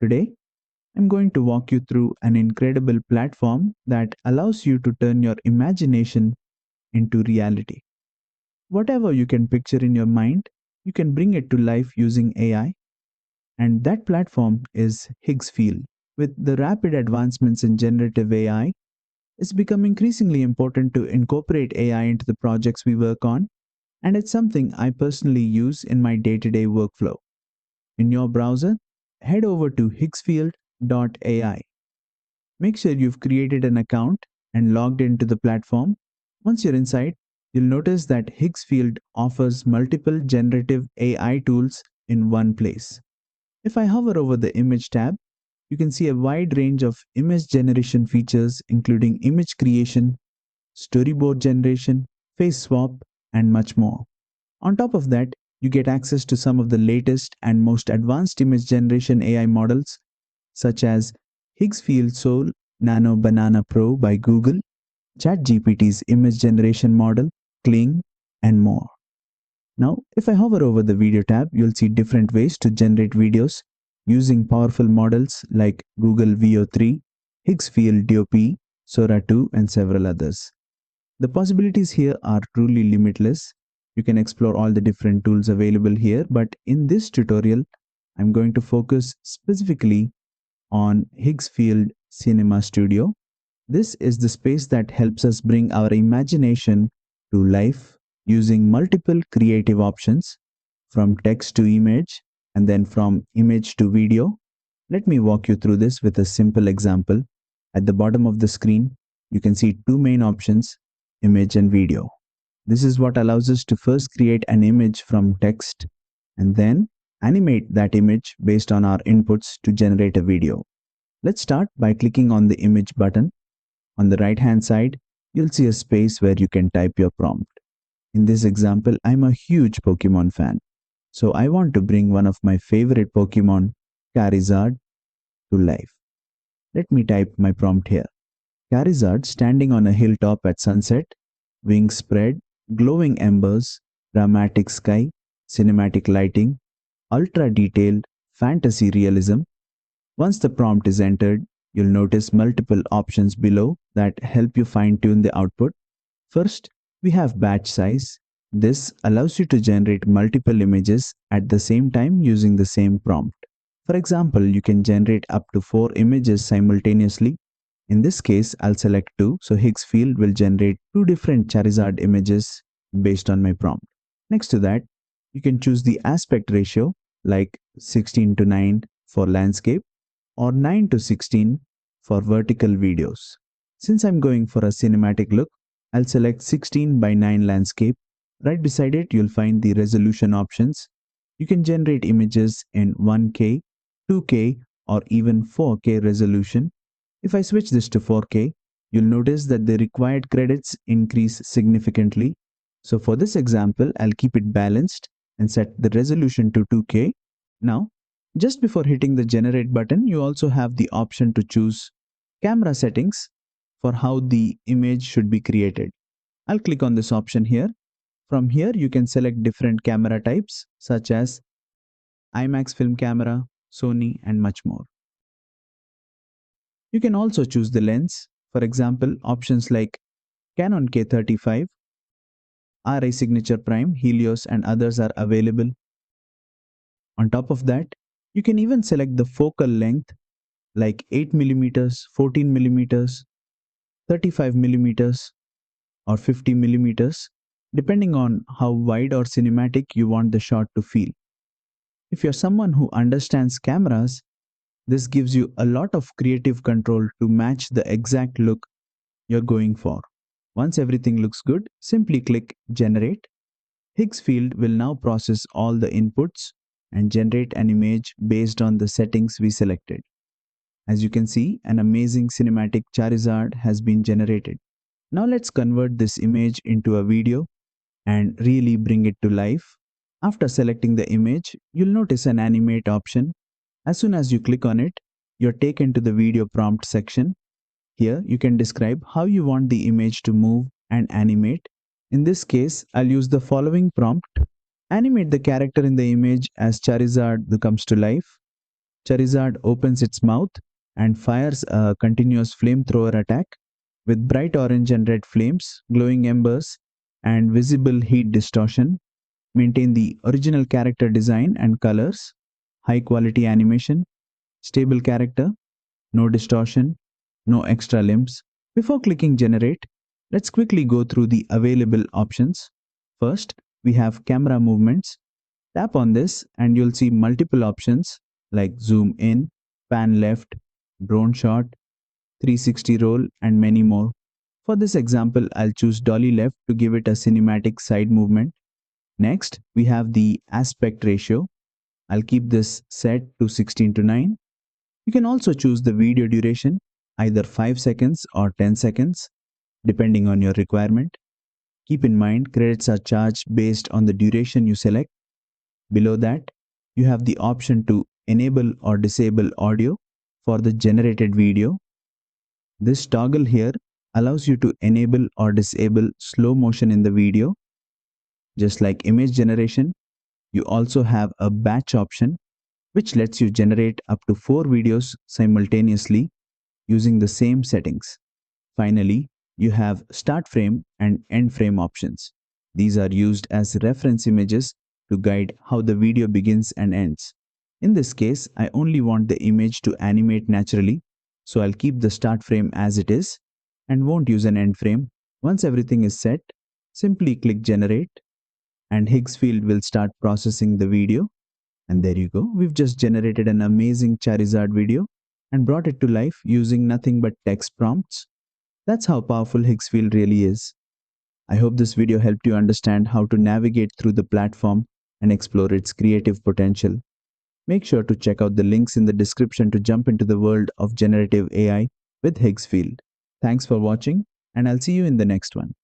Today, I'm going to walk you through an incredible platform that allows you to turn your imagination into reality. Whatever you can picture in your mind, you can bring it to life using AI, and that platform is Higgsfield. With the rapid advancements in generative AI, it's become increasingly important to incorporate AI into the projects we work on, and it's something I personally use in my day to day workflow. In your browser, head over to higgsfield.ai. Make sure you've created an account and logged into the platform. Once you're inside, you'll notice that Higgsfield offers multiple generative AI tools in one place. If I hover over the Image tab, you can see a wide range of image generation features, including image creation, storyboard generation, face swap, and much more. On top of that, you get access to some of the latest and most advanced image generation AI models, such as Higgsfield Soul Nano Banana Pro by Google, ChatGPT's image generation model, Kling, and more. Now, if I hover over the video tab, you'll see different ways to generate videos using powerful models like Google VO3, Higgsfield DOP, Sora 2, and several others. The possibilities here are truly limitless. You can explore all the different tools available here, but in this tutorial, I'm going to focus specifically on Higgsfield Cinema Studio. This is the space that helps us bring our imagination to life using multiple creative options from text to image and then from image to video. Let me walk you through this with a simple example. At the bottom of the screen, you can see two main options, image and video. This is what allows us to first create an image from text and then animate that image based on our inputs to generate a video. Let's start by clicking on the image button. On the right hand side, you'll see a space where you can type your prompt. In this example, I'm a huge Pokemon fan, so I want to bring one of my favorite Pokemon, Charizard, to life. Let me type my prompt here. Charizard standing on a hilltop at sunset, wings spread, glowing embers, dramatic sky, cinematic lighting, ultra detailed, fantasy realism. Once the prompt is entered, you'll notice multiple options below that help you fine tune the output. First, we have batch size. This allows you to generate multiple images at the same time using the same prompt. For example, you can generate up to 4 images simultaneously. In this case, I'll select 2, so Higgsfield will generate 2 different Charizard images based on my prompt. Next to that, you can choose the aspect ratio like 16 to 9 for landscape or 9 to 16 for vertical videos. Since I'm going for a cinematic look, I'll select 16 by 9 landscape. Right beside it, you'll find the resolution options. You can generate images in 1K, 2K, or even 4K resolution. If I switch this to 4K, you'll notice that the required credits increase significantly. So for this example, I'll keep it balanced and set the resolution to 2K. Now, just before hitting the generate button, you also have the option to choose camera settings for how the image should be created. I'll click on this option here. From here, you can select different camera types such as IMAX film camera, Sony, and much more. You can also choose the lens. For example, options like Canon K35, RI Signature Prime, Helios, and others are available. On top of that, you can even select the focal length like 8mm, 14mm, 35mm, or 50mm, depending on how wide or cinematic you want the shot to feel. If you're someone who understands cameras, this gives you a lot of creative control to match the exact look you're going for. Once everything looks good, simply click Generate. Higgsfield will now process all the inputs and generate an image based on the settings we selected. As you can see, an amazing cinematic Charizard has been generated. Now let's convert this image into a video and really bring it to life. After selecting the image, you'll notice an animate option. As soon as you click on it, you're taken to the video prompt section. Here, you can describe how you want the image to move and animate. In this case, I'll use the following prompt. Animate the character in the image as Charizard comes to life. Charizard opens its mouth and fires a continuous flamethrower attack with bright orange and red flames, glowing embers, and visible heat distortion. Maintain the original character design and colors, high quality animation, stable character, no distortion, no extra limbs. Before clicking generate, let's quickly go through the available options. First, we have camera movements. Tap on this and you'll see multiple options like zoom in, pan left, drone shot, 360 roll, and many more. For this example, I'll choose dolly left to give it a cinematic side movement. Next, we have the aspect ratio. I'll keep this set to 16:9. You can also choose the video duration, either 5 seconds or 10 seconds, depending on your requirement. Keep in mind, credits are charged based on the duration you select. Below that, you have the option to enable or disable audio for the generated video. This toggle here allows you to enable or disable slow motion in the video. Just like image generation, you also have a batch option which lets you generate up to 4 videos simultaneously using the same settings. Finally, you have start frame and end frame options. These are used as reference images to guide how the video begins and ends. In this case, I only want the image to animate naturally, so I'll keep the start frame as it is and won't use an end frame. Once everything is set, simply click generate and Higgsfield will start processing the video. And there you go, we've just generated an amazing Charizard video and brought it to life using nothing but text prompts. That's how powerful Higgsfield really is. I hope this video helped you understand how to navigate through the platform and explore its creative potential. Make sure to check out the links in the description to jump into the world of generative AI with Higgsfield. Thanks for watching, and I'll see you in the next one.